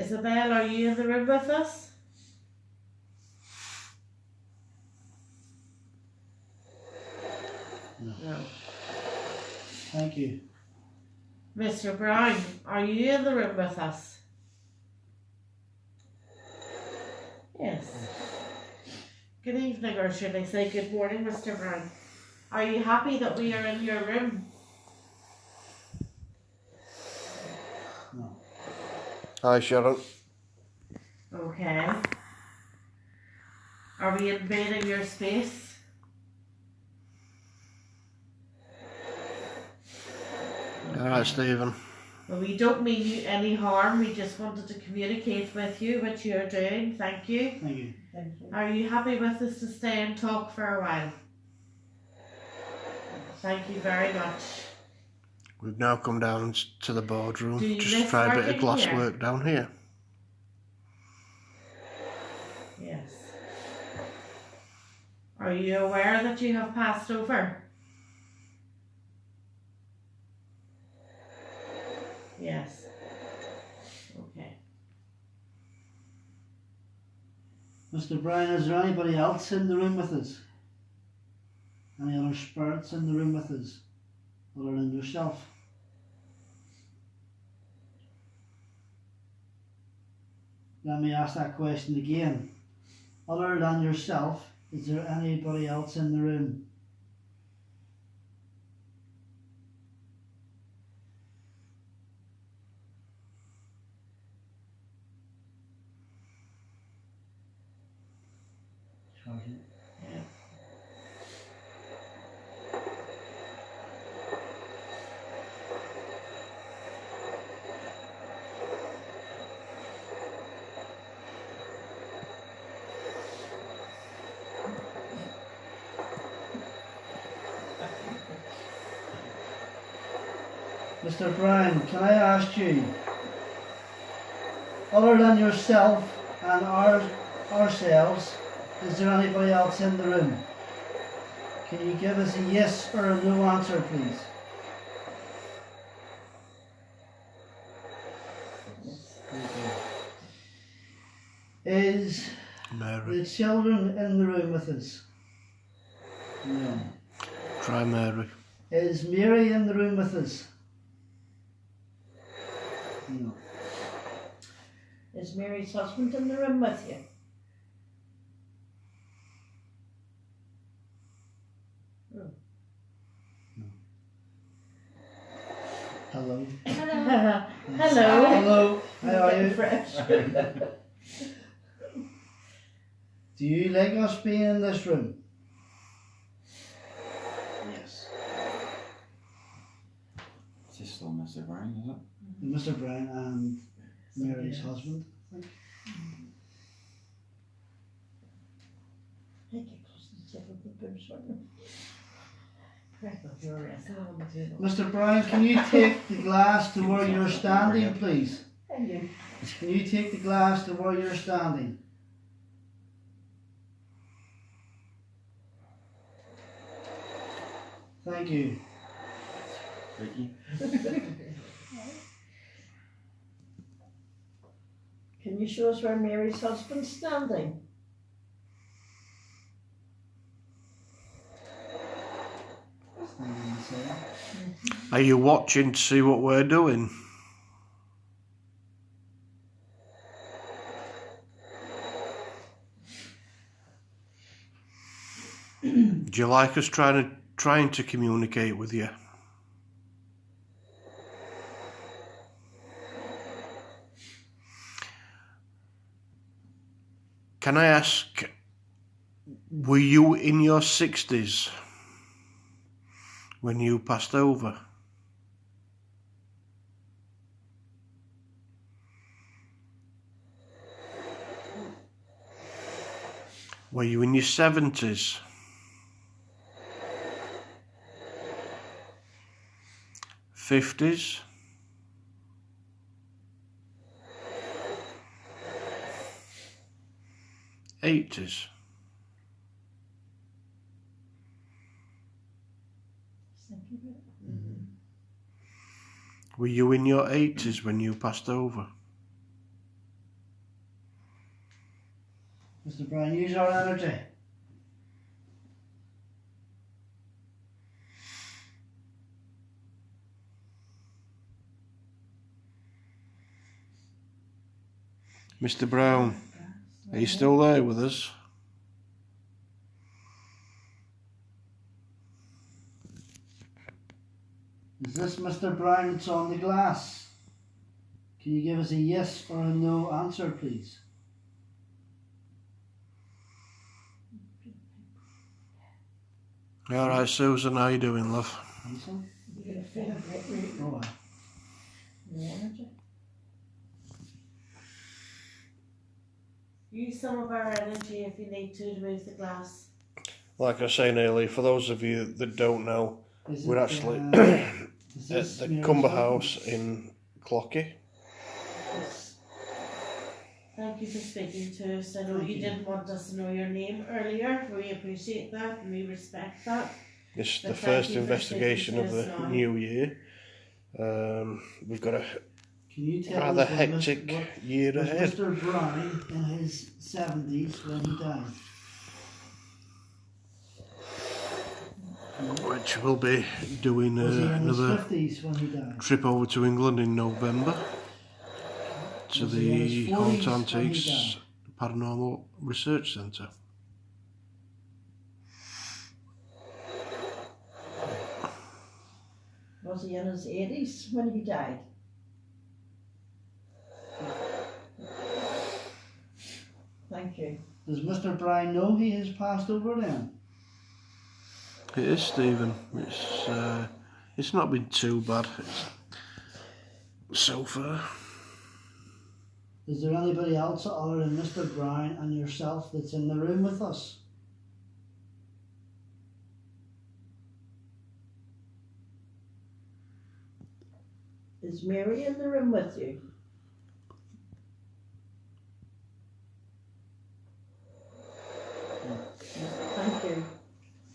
Isabel, are you in the room with us? No. Thank you. Mr. Brown, are you in the room with us? Yes. Good evening, or should I say good morning, Mr. Brown. Are you happy that we are in your room? No. Hi, Sharon. Okay. Are we invading your space? Alright, Stephen. Well, we don't mean you any harm. We just wanted to communicate with you what you're doing. Thank you. Thank you. Are you happy with us to stay and talk for a while? Thank you very much. We've now come down to the boardroom. Do you Just miss try a bit working of glass here? work down here. Yes. Are you aware that you have passed over? Yes. Okay. Mr. Brown, is there anybody else in the room with us? Any other spirits in the room with us? Other than yourself? Let me ask that question again. Other than yourself, is there anybody else in the room? Yeah. Mr. Brown, can I ask you, other than yourself and ourselves, is there anybody else in the room? Can you give us a yes or a no answer, please? Is Mary. the children in the room with us? No. Try Mary. Is Mary in the room with us? No. Is Mary's husband in the room with you? Hello. Hello. Hello. How are Getting you? fresh. Do you like us being in this room? Yes. Is this still Mr. Brown, is it? Mr. Brown and Mary's husband. I think it close to the tip of the boobs, weren't they? Mr. Brown, can you take the glass to where you're standing, please? Thank you. Can you take the glass to where you're standing? Thank you. Ricky? Can you show us where Mary's husband's standing? Standing inside. Are you watching to see what we're doing? Do you like us trying to communicate with you? Can I ask, were you in your 60s when you passed over? Were you in your 70s? 50s? 80s? Were you in your 80s when you passed over? Mr. Brown, use our energy. Mr. Brown, are you still there with us? Is this Mr. Brown that's on the glass? Can you give us a yes or a no answer, please? Alright, Susan, how you doing, love? Hazel? You're gonna feel it, Oh, well. no energy. Use some of our energy if you need to move the glass. Like I was saying earlier, for those of you that don't know, Is we're it, actually is at this the Mary's Cumber husband? house in Clocky. Thank you for speaking to us. I know Thank you you. didn't want us to know your name earlier. We appreciate that and we respect that. It's But the thank first you for investigation speaking of to the us now. new year. We've got a Can you tell rather us what hectic what year was ahead, Mr. Brown in his 70s when he died? which we'll be doing Was he in his another 50s when he died? trip over to England in November to Was he in the his 40s Haunt when he Antiques died? Paranormal Research Centre. Was he in his 80s when he died? Thank you. Does Mr. Brown know he has passed over then? It is, Stephen. It's not been too bad so far. Is there anybody else other than Mr. Brown and yourself that's in the room with us? Is Mary in the room with you? Thank you.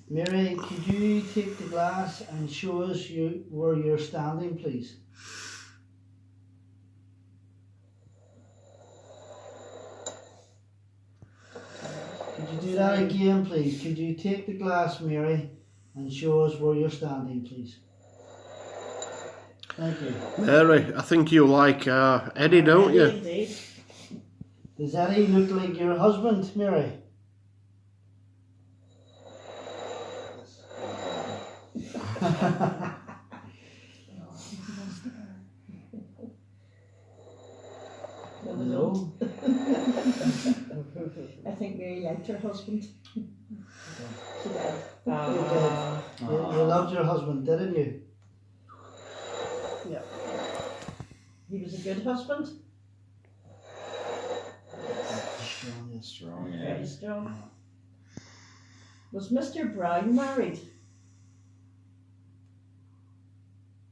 Mary, could you take the glass and show us where you're standing, please? Could you do that again, please? Could you take the glass, Mary, and show us where you're standing, please? Thank you. Mary, I think you like Eddie, don't you? Indeed. Does Eddie look like your husband, Mary? No. I think Mary liked her husband. She did. You loved your husband, didn't you? He was a good husband. Strong, yes. Strong, yeah. Very strong. Was Mr. Brown married?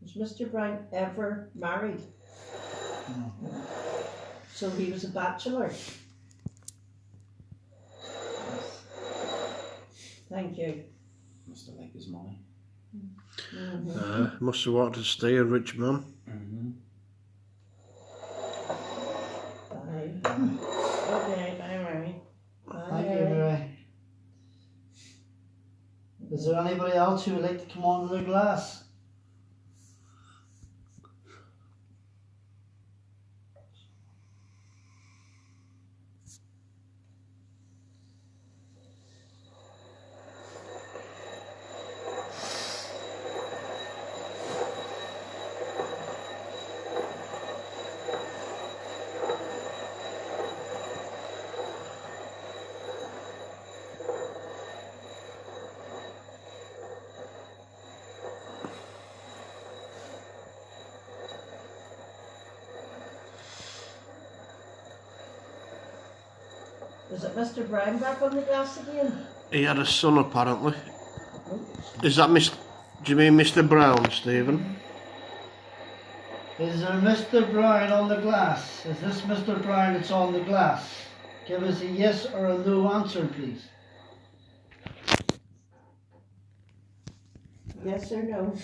Was Mr. Brown ever married? No. So he was a bachelor. Thank you. Must have liked his money. Must have wanted to stay a rich man. Mm-hmm. Bye. Okay, bye, Mary. Thank you, Mary. Is there anybody else who would like to come on to the glass? Is it Mr. Brown back on the glass again? He had a son, apparently. Is that do you mean Mr. Brown, Stephen? Is there Mr. Brown on the glass? Is this Mr. Brown that's on the glass? Give us a yes or a no answer, please. Yes or no,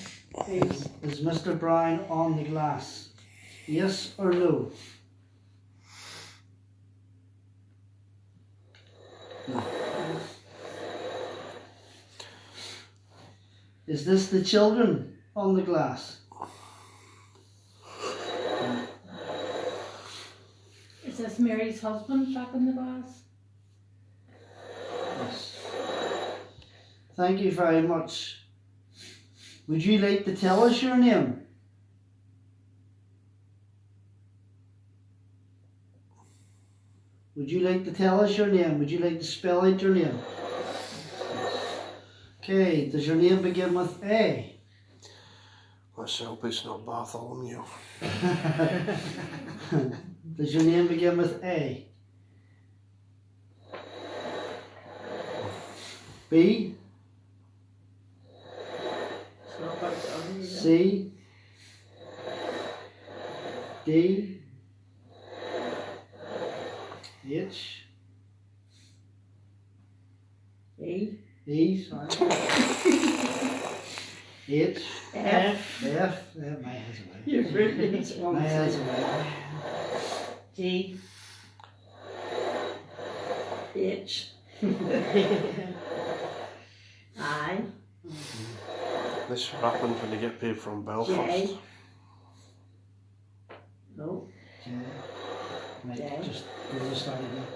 please. Is Mr. Brown on the glass? Yes or no? Is this the children on the glass? Is this Mary's husband back in the glass? Yes. Thank you very much. Would you like to tell us your name? Would you like to tell us your name? Would you like to spell out your name? Okay, does your name begin with A? Let's hope it's not Bartholomew. Does your name begin with A? B? It's not Bartholomew, is it? C? D? H? E. E, sorry. H? F. F? My head's away. You're really it's My one. head's away. G. H. I. This happens when you get people from Belfast. J. No. J. Right, J. just go to the start again.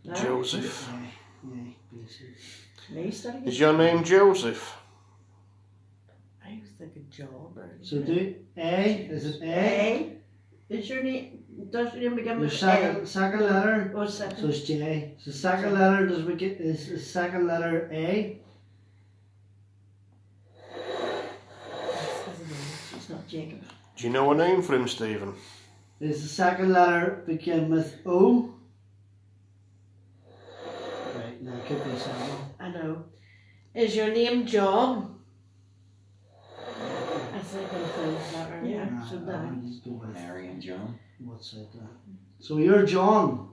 No. Joseph. A, B, C. Me starting. Is your name Joseph? I was thinking John. So do A, is it A? A. Is your name? Does your name begin Your with second letter, A? Or so second? it's J. So second letter, is the second letter A? It's not Jacob. Do you know a name for him, Stephen? Is the second letter begin with O? Right, now it could be Samuel. I know. Is your name John? I said I'm going to find that earlier. Yeah. Nah, so I that- would just go with Mary and John. what's it? So you're John.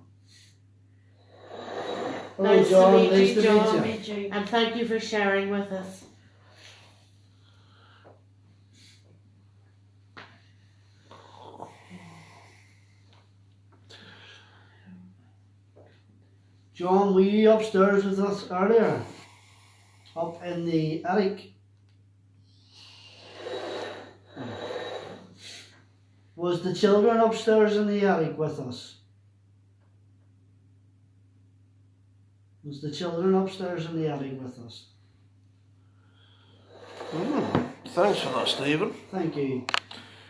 Oh, Nice to John, meet nice you, to John. meet you. And thank you for sharing with us. John, were you upstairs with us earlier? Up in the attic? Was the children upstairs in the attic with us? Was the children upstairs in the attic with us? Thanks for that, Stephen. Thank you.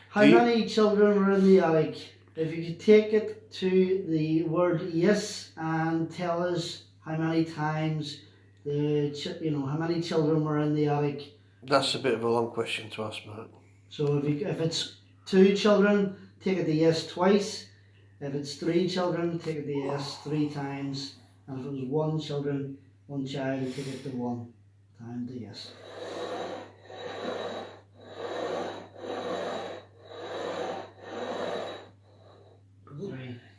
How Do you- many children were in the attic? If you could take it to the word yes and tell us how many times how many children were in the attic. That's a bit of a long question to ask, mate. So if it's 2 children, take it to yes twice. If it's 3 children, take it to yes 3 times. And if it was 1 child, take it to 1 time to yes.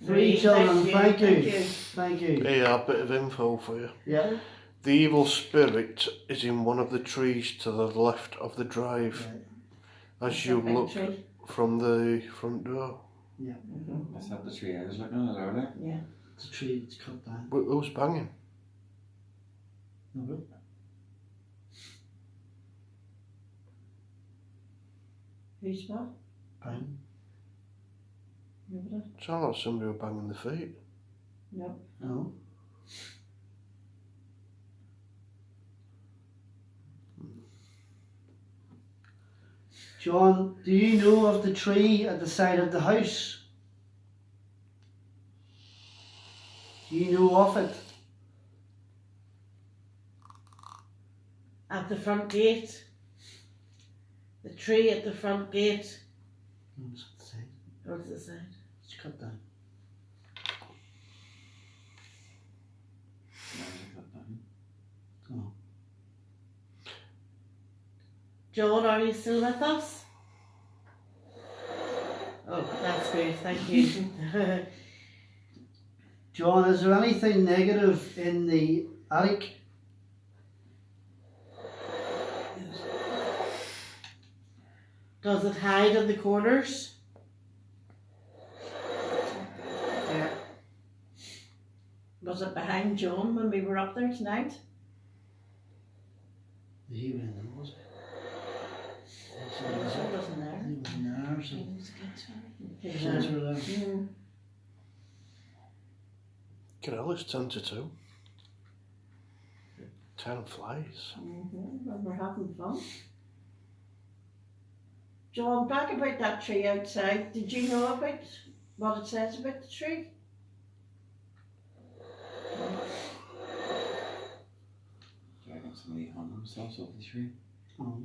Three children, thank you. Thank you. Here, a bit of info for you. Yeah. The evil spirit is in one of the trees to the left of the drive as you Big look tree. from the front door. Is that the tree I was looking at earlier? Yeah. It's a tree that's cut down. But who's banging? No, Who's what? pine. Nobody? Sounds like somebody were banging the feet. No. No. John, do you know of the tree at the side of the house? Do you know of it? At the front gate. The tree at the front gate. No, it's at the side. What does it say? It's cut down. Oh. John, are you still with us? Oh, that's great, thank you. John, is there anything negative in the attic? Does it hide in the corners? Yeah. Was it behind John when we were up there tonight? He went in, was it? John wasn't there. He wasn't there, so His, kids were there. Corell is 10 to 2. 10 flies. And we're having fun. John, back about that tree outside, did you know about what it says about the tree? Do you reckon somebody hung themselves off the tree? Oh.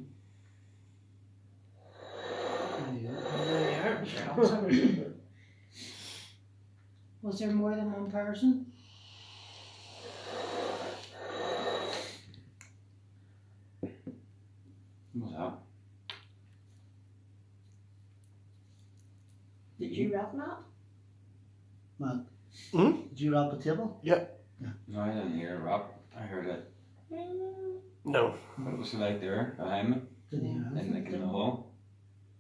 Yeah. Was there more than one person? What was that? Did you wrap that? Man, Hmm? did you wrap the table? No, I didn't hear a rap. I heard it. No. But it was like there, behind me, Didn't hear in anything. the hall.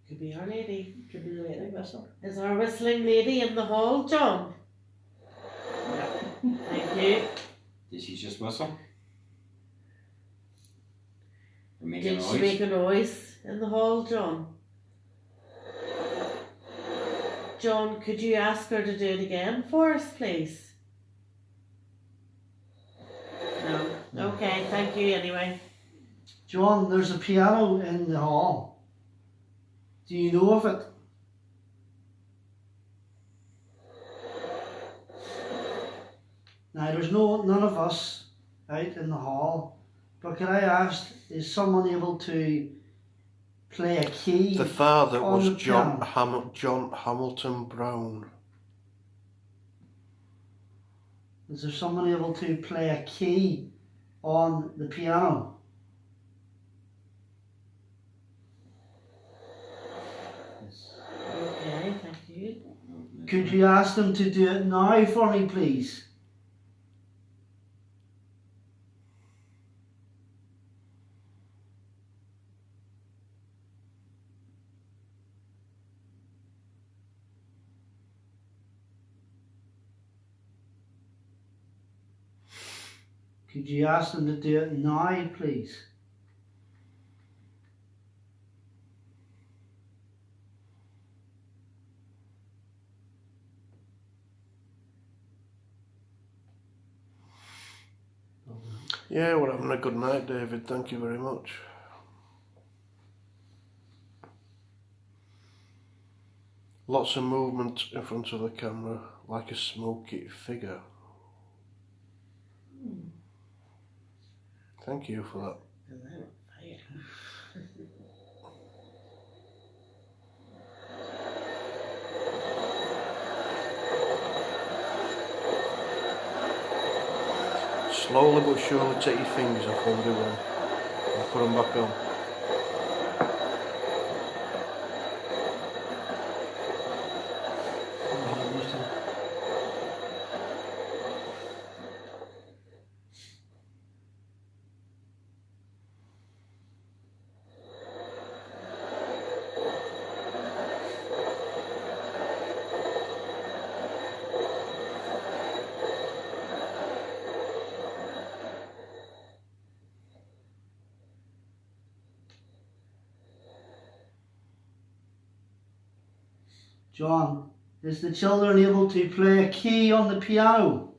Could be our lady. Could be the lady whistle. Is our whistling lady in the hall, John? Thank you. Did she just whistle? Or make a Did noise? she make a noise in the hall, John? John, could you ask her to do it again for us, please? No. Okay, thank you anyway. John, there's a piano in the hall. Do you know of it? Now, there's none of us out in the hall, but could I ask, is someone able to play a key? The father on was the John piano? John Hamilton Brown. Is there someone able to play a key on the piano? Okay, thank you. Could you ask them to do it now for me, please? Could you ask them to do it now, please? Yeah, we're having a good night, David. Thank you very much. Lots of movement in front of the camera, like a smoky figure. Thank you for that. Slowly but surely take your fingers off when we do them and put them back on. John, is the children able to play a key on the piano?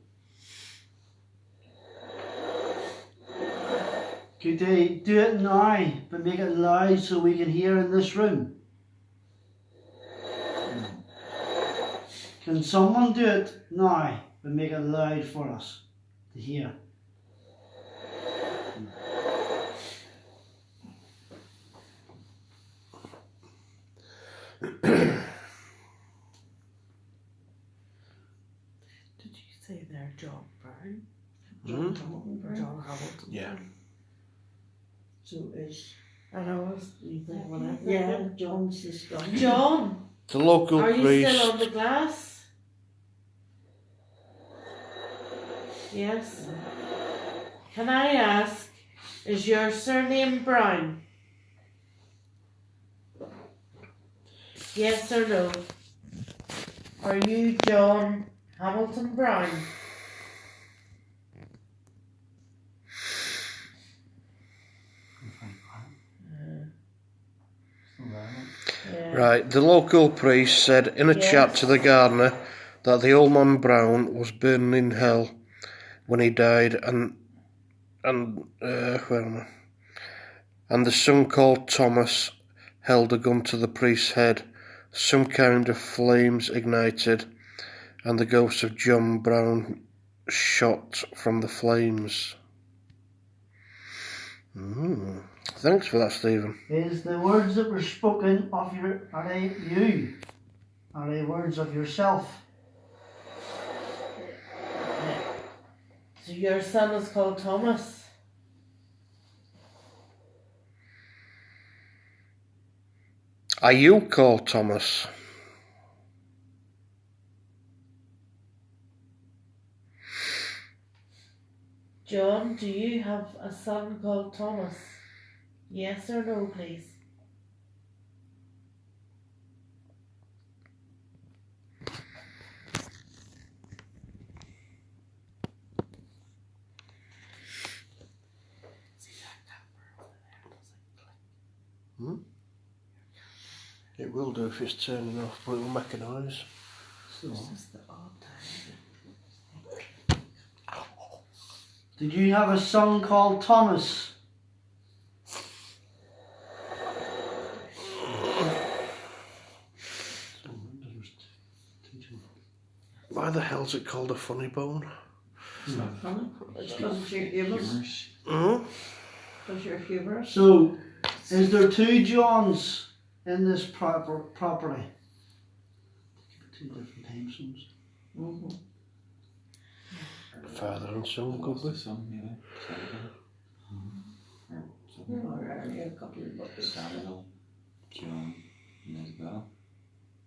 Could they do it now, but make it loud so we can hear in this room? Can someone do it now, but make it loud for us to hear? Did you say there John Byrne? Hmm? John Hamilton? Yeah. So is I know, I was thinking when I yeah, John's is gone. John, The local are you priest. still on the glass? Yes. Can I ask, is your surname Brown? Yes or no? Are you John Hamilton Brown? Right, the local priest said in a chat to the gardener that the old man Brown was burning in hell when he died, and where am I? And the son called Thomas held a gun to the priest's head. Some kind of flames ignited, and the ghost of John Brown shot from the flames. Thanks for that, Stephen. Is the words that were spoken of are they you? Are they words of yourself? So your son is called Thomas. Are you called Thomas? John, do you have a son called Thomas? Yes or no, please? It will do if it's turning off, but it will make a noise. This is the odd time. Did you have a son called Thomas? Why the hell's it called a funny bone? Funny. It's because you're humorous. Because you're humorous. So, is there two Johns in this property? Two different time zones. Mm-hmm. Father and son, could be. Son, maybe. Or only a couple of books. Samuel, John, and Isabel.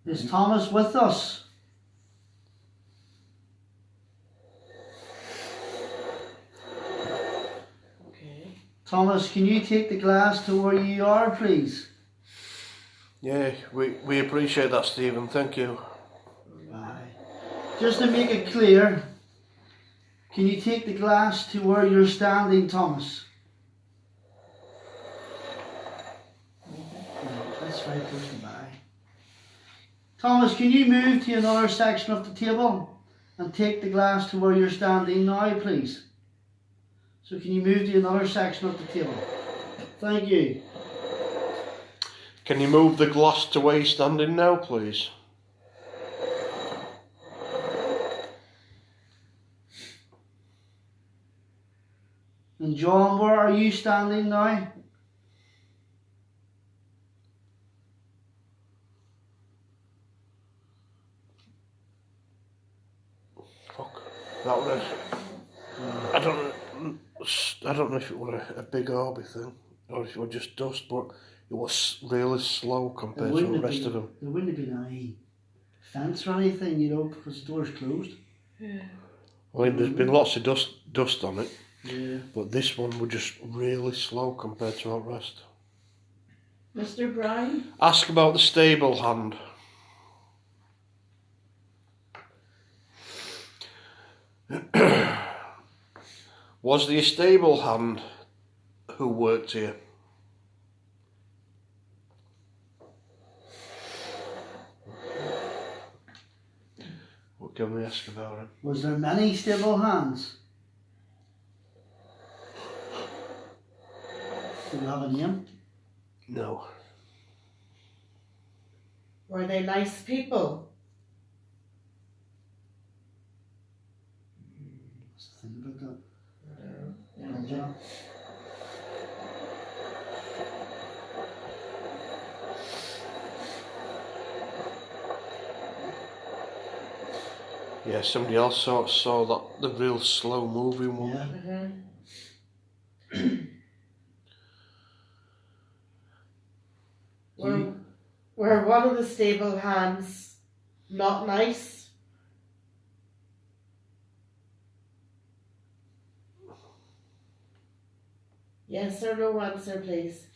Is Thomas with us? Okay. Thomas, can you take the glass to where you are, please? Yeah, we appreciate that, Stephen. Thank you. Aye. Just to make it clear, can you take the glass to where you're standing, Thomas? That's very close by. Thomas, can you move to another section of the table and take the glass to where you're standing now, please? So can you move to another section of the table? Thank you. Can you move the glass to where you're standing now, please? And John, where are you standing now? Fuck. That was. I don't know if it were a big orby thing or if it were just dust, but it was really slow compared to the rest of them. There wouldn't have been any fence or anything, you know, because the door's closed. Yeah. I mean, there's been lots of dust on it, Yeah. but this one was just really slow compared to all the rest. Mr. Brown? Ask about the stable hand. Was the stable hand who worked here? What can we ask about him? Was there many stable hands? Do you have a name? No. Were they nice people? What's the thing about that? No. Angela? Yeah, somebody else saw that the real slow moving one. Yeah. Were one of the stable hands not nice? Yes or no answer, please.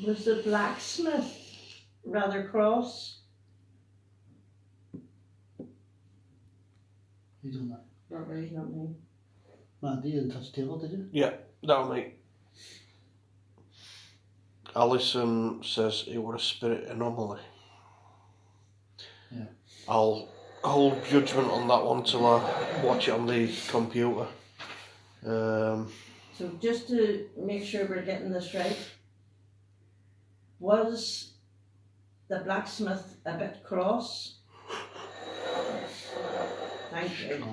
Was the blacksmith rather cross? You done that? Not me. Not me. Man, you didn't touch the table, did you? Yeah. Now, mate. Alison says it was a spirit anomaly. Yeah. I'll hold judgment on that one till I watch it on the computer. So just to make sure we're getting this right, was the blacksmith a bit cross? Thank you.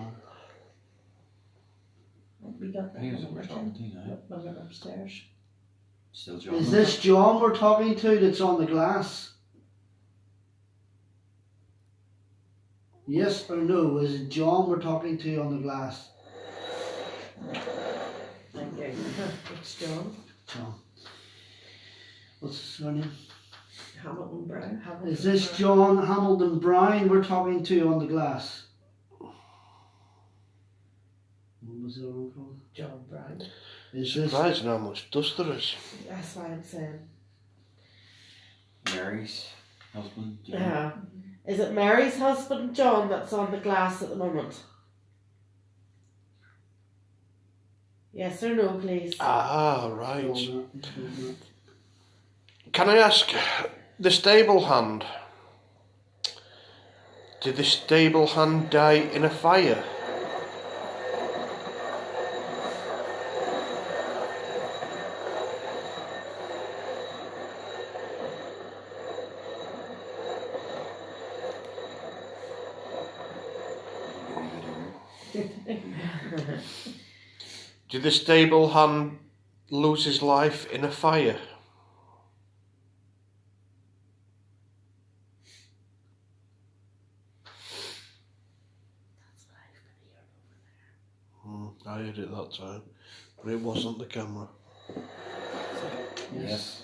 We got that I think it was when we over went in, 17, right? when we were upstairs. Still John. Is this John we're talking to that's on the glass? Yes or no? Is it John we're talking to on the glass? Thank you. It's John John. What's his surname? Hamilton Brown. Is this John Hamilton Brown we're talking to on the glass? What was the other one called? John Brown. Is this Surprising how much dust there is. That's what I'm saying. Mary's husband. John. Yeah. Is it Mary's husband, John, that's on the glass at the moment? Yes or no, please? Ah, right. John? Can I ask, the stable hand, did the stable hand die in a fire? Did the stable hand lose his life in a fire? I heard it that time, but it wasn't the camera. Yes.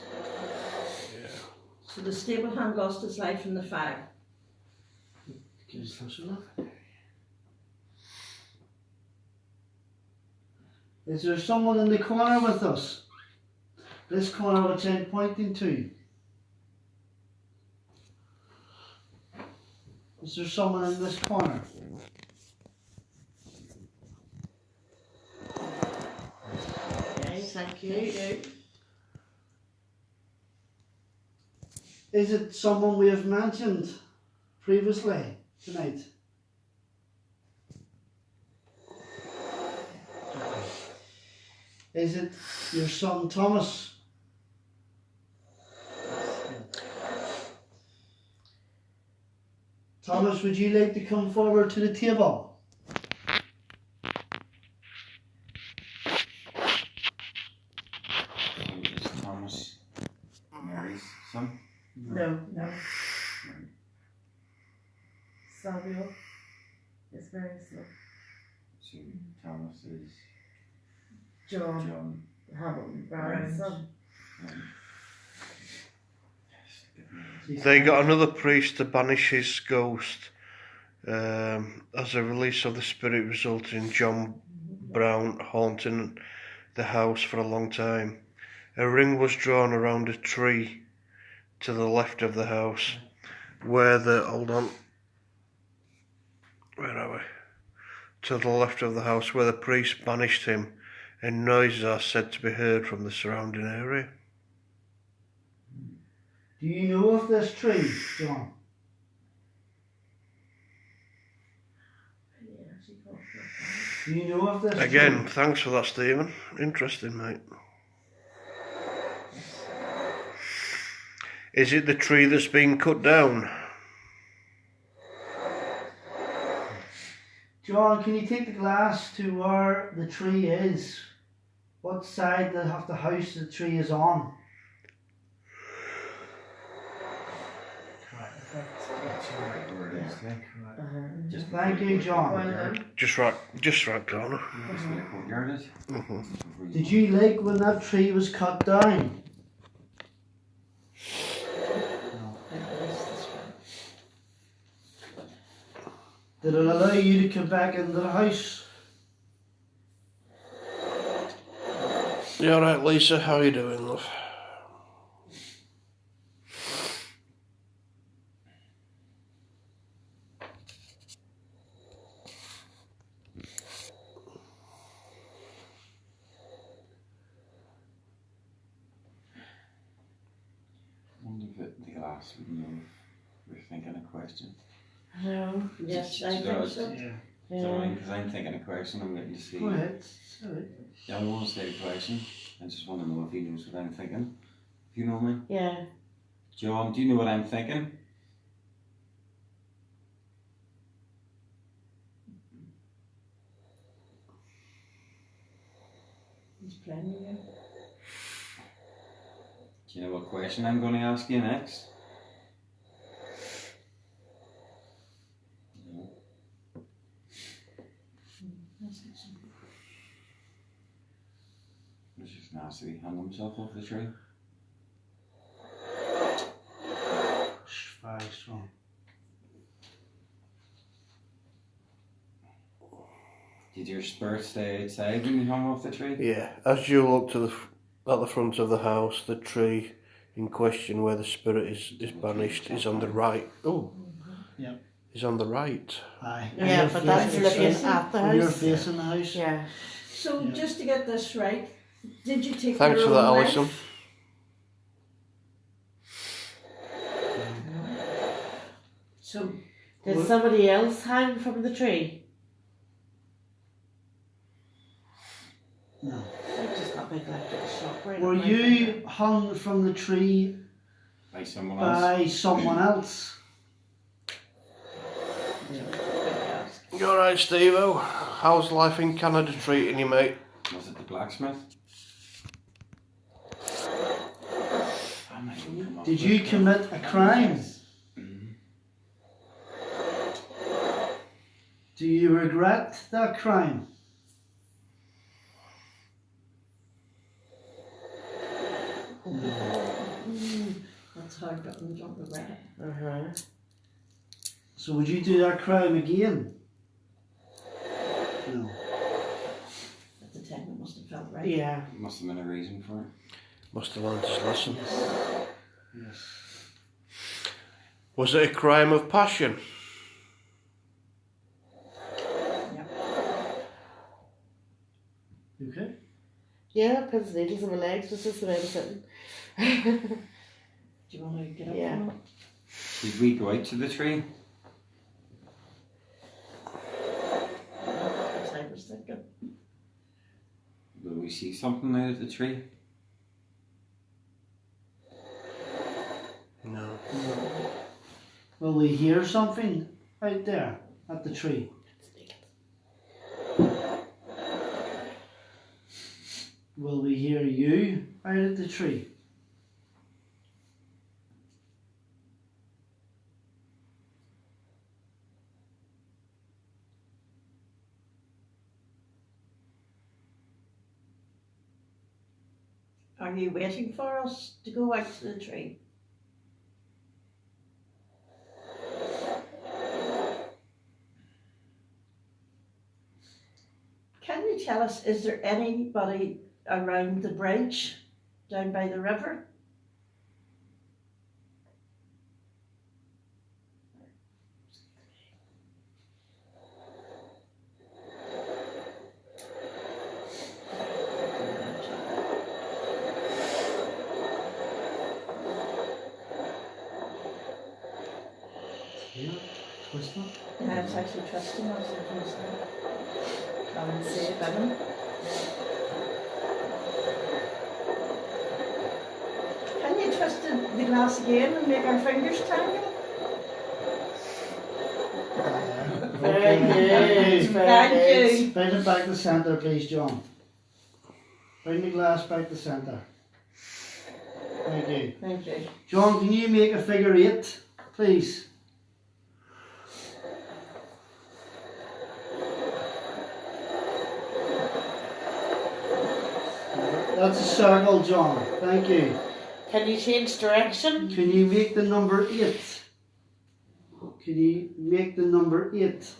Yeah. So the stable hand lost his life in the fire. Is there someone in the corner with us? This corner which I'm pointing to. Is there someone in this corner? Okay, thank you. Is it someone we have mentioned previously tonight? Is it your son Thomas? Thomas, would you like to come forward to the table? Is Thomas Mary's son? No. Samuel is very slow. So Thomas is John John. Hamilton Brown's son. They got another priest to banish his ghost. As a release of the spirit resulted in John Brown haunting the house for a long time. A ring was drawn around a tree to the left of the house where the to the left of the house where the priest banished him, and noises are said to be heard from the surrounding area. Do you know of this tree, John? Do you know of this Again, tree? thanks for that, Stephen. Interesting, mate. Is it the tree that's been cut down? John, can you take the glass to where the tree is? What side of the house the tree is on? Where it is, like. Just Thank you, John. Just right corner. Just where the courtyard is. Did you like when that tree was cut down? Did it allow you to come back into the house? You alright, Lisa? How are you doing, love? Alice would know if we're thinking a question. No. Yes, She I think does. so. Yeah. Yeah. Because I'm thinking a question, I'm waiting to see. Go ahead. Sorry. Yeah, I want to say the question. I just want to know if he knows what I'm thinking. If you know me. Yeah. John, do you know what I'm thinking? He's playing with you. Do you know what question I'm going to ask you next? No. It's just nasty. He hung himself off the tree. Very strong. Did your spirit stay outside when you hung off the tree? Yeah, as you look to at the front of the house, the tree in question where the spirit is banished is on the right. Oh, Yep. Is on the right. Aye. Yeah, You're but that's facing- looking at the You're house. facing the house. Yeah. So Yeah. just to get this right, did you take Thanks your for own that, life? Alison. So Did What? somebody else hang from the tree? No. I just got big electrical shock right Were on my you finger. hung from the tree By someone else? by someone else? You alright, Steve-O? How's life in Canada treating you, mate? Was it the blacksmith? I might have come up Did with you that. commit a crime? Mhm. Do you regret that crime? that's how I got in the jump of rabbit. Uh-huh. So would you do that crime again? No. At the time it must have felt right. Yeah. Must have been a reason for it. Must have learned his lesson. Yes. Was it a crime of passion? You okay? Yeah, pins and needles in my legs was just the way I was sitting. Do you want to get up? Yeah. from it? Did we go out to the tree? That's what I was thinking. Will we see something out of the tree? No. Will we hear something out there at the tree? Will we hear you out at the tree? Are you waiting for us to go out to the tree? Can you tell us, is there anybody around the bridge down by the river? Yeah. Twist it. Yeah, it's actually twisting us into this thing. Come and see it, Benham. Can you twist the glass again and make our fingers tangle? Very good. Very Thank good. you. Bring it back to centre, please, John. Bring the glass back to centre. Thank you. Thank you. John, can you make a figure 8, please? That's a circle, John. Thank you. Can you change direction? Can you make the number 8? Can you make the number 8?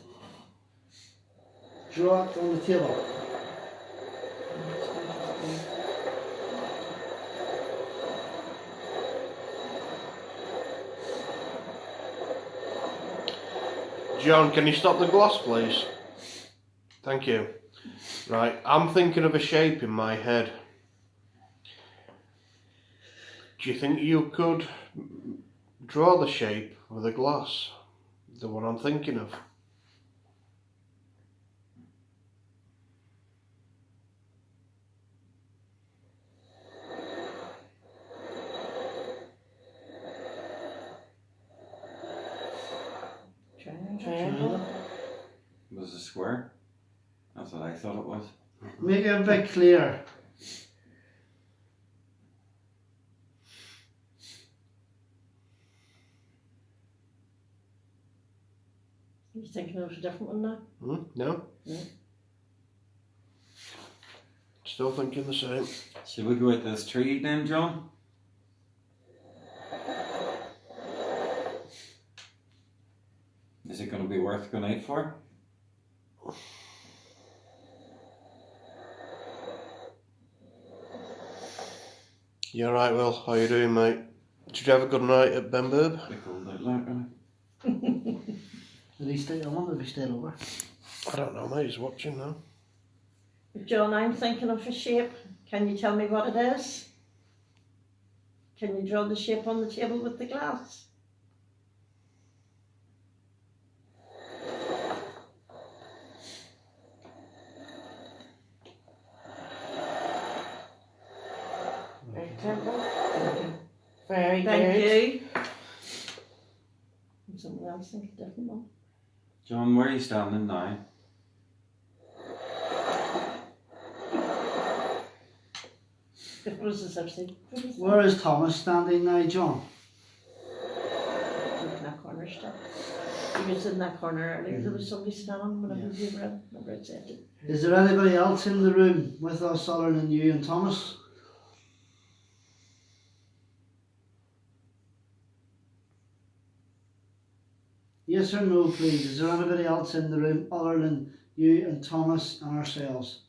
Draw it on the table. John, can you stop the glass, please? Thank you. Right, I'm thinking of a shape in my head. Do you think you could Draw the shape with a glass. The one I'm thinking of. Triangle. Was it a square? That's what I thought it was. Make it a bit clear. You thinking of a different one now? No? No. Still thinking the same. Should we go out this tree then, John? Is it going to be worth going out for? You alright, Will? How you doing, mate? Did you have a good night at Benburb? They called out like that. Did he stay? I wonder if he stayed over. I don't know, mate. He's watching now. John, I'm thinking of a shape. Can you tell me what it is? Can you draw the shape on the table with the glass? Rectangle. Very Thank good. you. And someone else think a different one. John, where are you standing now? It was as if they Where is Thomas standing now, John? in that corner stuff. He was in that corner earlier. There was somebody standing whenever we were in. Remember I said it. Is there anybody else in the room with us other than you and Thomas? Yes or no, please? Is there anybody else in the room other than you and Thomas and ourselves?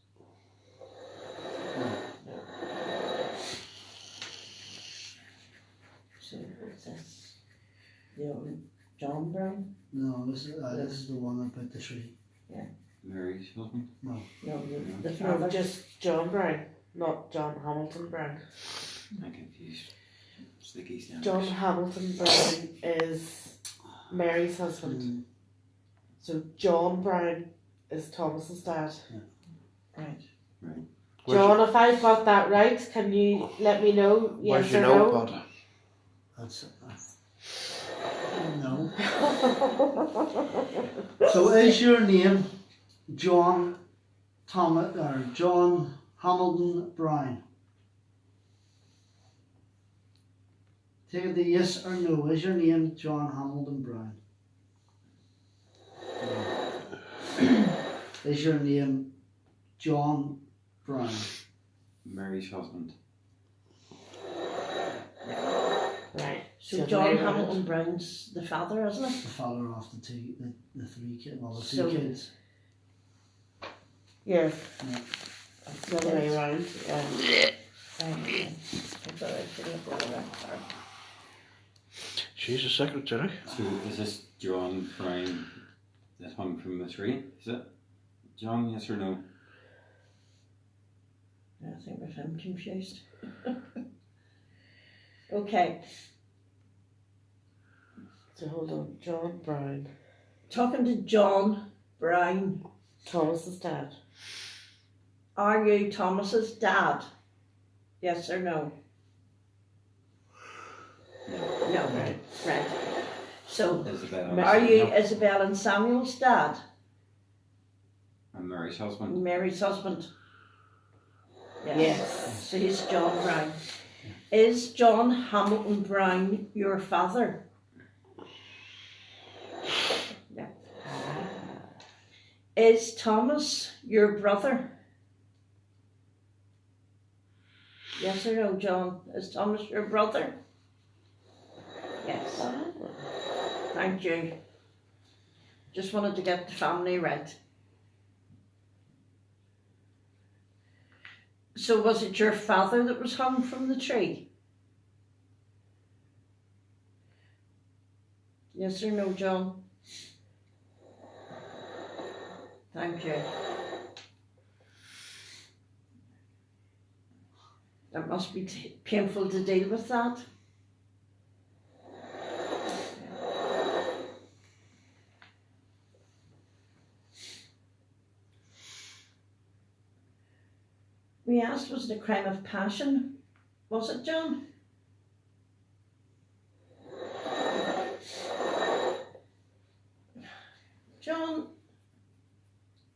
So what's this? The old John Brown? No, this is the one about the tree. Mary's husband? No. No, the No, father. just John Brown, not John Hamilton Brown. I'm confused. It's the geese down John there. Hamilton Brown is Mary's husband. Mm. So John Brown is Thomas's dad. Right. Where's John, if I've got that right, can you let me know Where's yes your or no? notepad? That's no. So is your name John Thomas or John Hamilton Brown? Take it to yes or no. Is your name John Hamilton Brown? Is your name John Brown? Mary's husband. Right. So John Hamilton Brown's the father, isn't it? The father of the three kids, well, the two So- kids. Yeah. Yeah. The other way around. Yeah. Okay. I thought I should have got it right. Sorry. She's a secretary. So is this John Brown that hung from the tree? Is it? John, yes or no? I think that I'm confused. Okay. So hold on. John Brown, Talking to John Brown. Thomas's dad. Are you Thomas's dad? Yes or no? No. Right. Right. So, Isabel. are you Isabel and Samuel's dad? And Mary's husband? Mary's husband? Yes. So he's John Brown. Is John Hamilton Brown your father? Yeah. Is Thomas your brother? Yes or no, John? Is Thomas your brother? Yes. Thank you. Just wanted to get the family right. So was it your father that was hung from the tree? Yes or no, John? Thank you. That must be painful to deal with that. We asked, was it a crime of passion? Was it, John? John,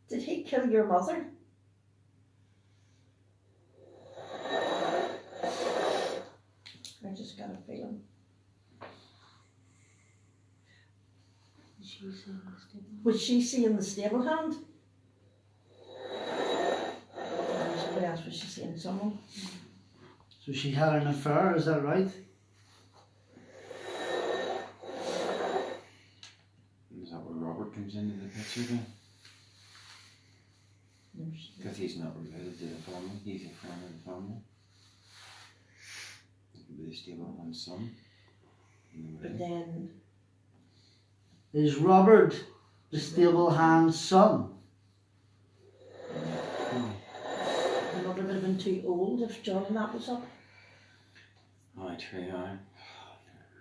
did he kill your mother? I just got a feeling. Was she seeing the stable hand? Somebody asked, was she seeing someone? So she had an affair, is that right? Is that where Robert comes into the picture then? Because he's not related to the family, he's a friend of the family. It could be the stable hand's son. But then, Is Robert the stable hand's son? the mother would have been too old if John and that was up. Oh, I try, I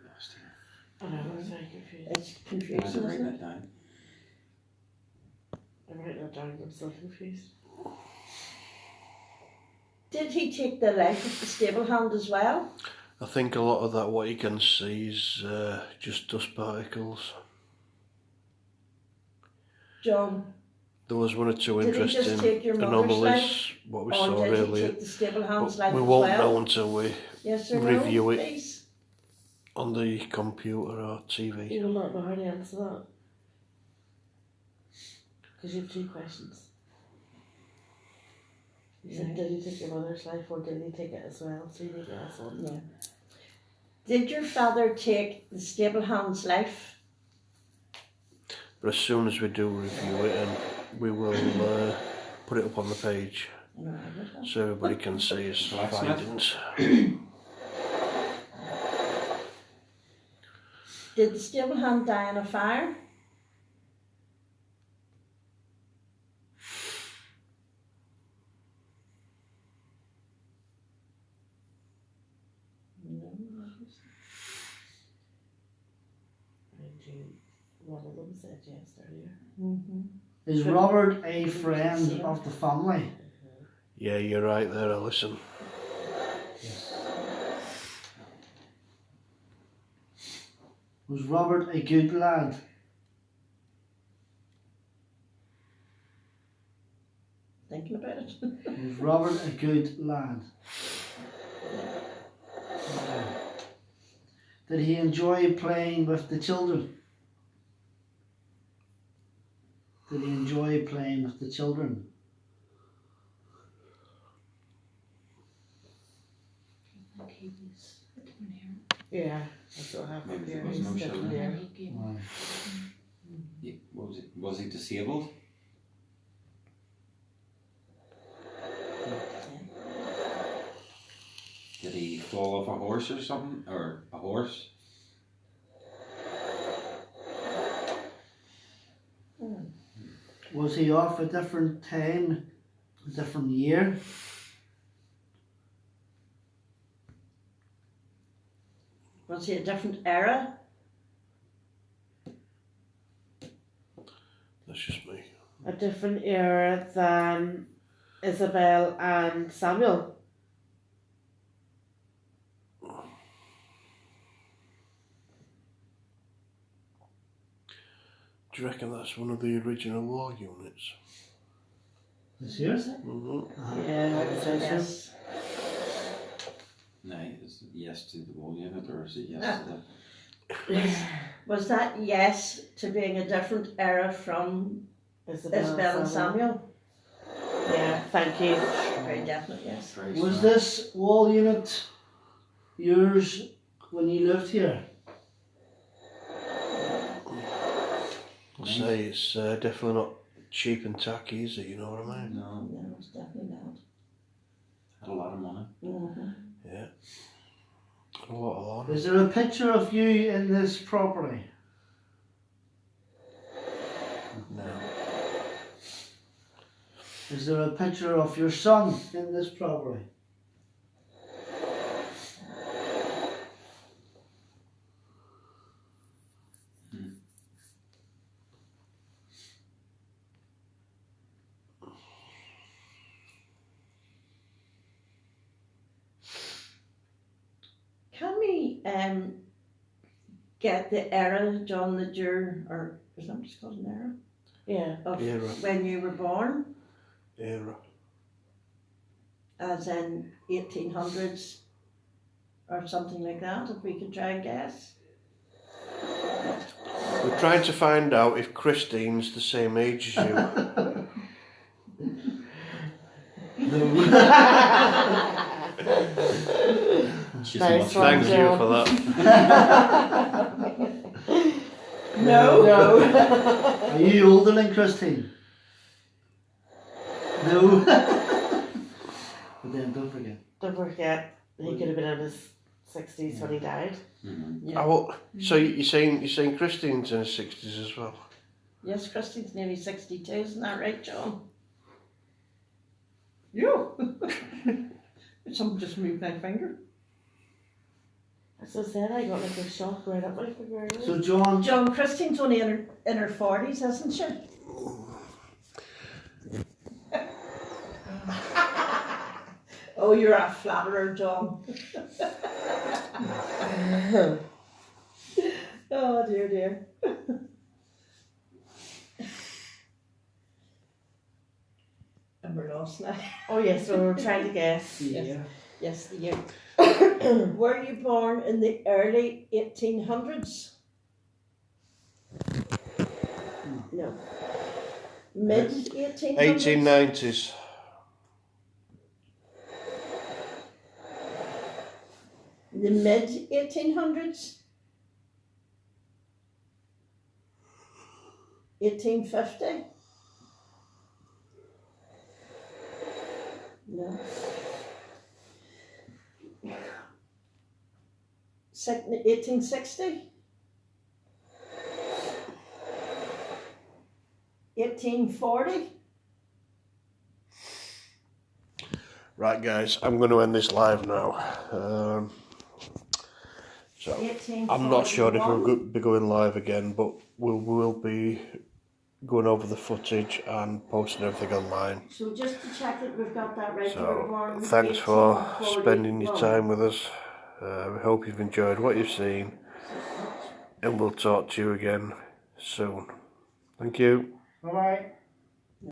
lost here. I know, I was very confused. It's I confusing, had to write isn't it? that down. I'm writing that down, I'm still confused. Did he take the life of the stable hand as well? I think a lot of that, what you can see is just dust particles. John, There was one or two did he just interesting take your mother's anomalies, life? what we Or saw did he earlier. take the stable hand's But life we as won't well? know until we Yes or review no, it. please? on the computer or TV. You will not know how to answer that. Because you have two questions. You said, did he take your mother's life or did he take it as well? So you need to ask one. Yeah. Did your father take the stable hand's life? But as soon as we do review it, and we will put it up on the page No, I would have. so everybody can see his Blacksmith. findings. Did the stable hand die in a fire? No. One of them said yes earlier. Mm-hmm. Is Robert a friend of the family? Yeah, you're right there, Alison. Was Robert a good lad? Thinking about it. Was Robert a good lad? Did he enjoy playing with the children? Did he enjoy playing with the children? Yeah, that's what happened Maybe here. there was He's no sitting children. there. Right. Yeah, was he disabled? Did he fall off a horse or something? Or a horse? Was he off a different time, a different year? Was he a different era? That's just me. A different era than Isabel and Samuel. Do you reckon that's one of the original war units? This year? Mm-hmm. Yeah, I would say so. Yes. No, is it yes to the wall unit or is it yes to the... Was that yes to being a different era from Isabel and Samuel? Yeah, thank you. Very definite, yes. Very Was smart. this wall unit yours when you lived here? I'll say it's definitely not cheap and tacky, is it? You know what I mean? No, No, it's definitely not. had a lot of money. Mm-hmm. Yeah. A lot of honor. Is there a picture of you in this property? No. Is there a picture of your son in this property? get the era, John, that you're, or is that just called an era? Yeah. Of Era. when you were born, Era. as in 1800s or something like that, if we could try and guess. We're trying to find out if Christine's the same age as you. No. She's Nice much one. Thank younger. you for that. No. No. Are you older than Christine? No. But then don't forget. Don't forget, he could have been in his 60s when he died. Mhm. Yeah. Oh, so you're saying Christine's in her 60s as well? Yes, Christine's nearly 62, isn't that right, John? You. Someone just moved my finger. As I said, I got like a shock right up my finger. So John, John, Christine's only in her 40s, isn't she? Oh, you're a flatterer, John. Oh, dear, dear. And we're lost now. Oh yes, so we were trying to guess. yeah. Yes, the year. Were you born in the early 1800s? No. Mid 1800s? 1890s. The mid 1800s? 1850? No. 1860? 1840? Right, guys, I'm going to end this live now. So I'm not sure if we'll be going live again, but we'll be going over the footage and posting everything online. So just to check that we've got that right. So thanks for spending your time with us. We hope you've enjoyed what you've seen, and we'll talk to you again soon. Thank you. Bye bye.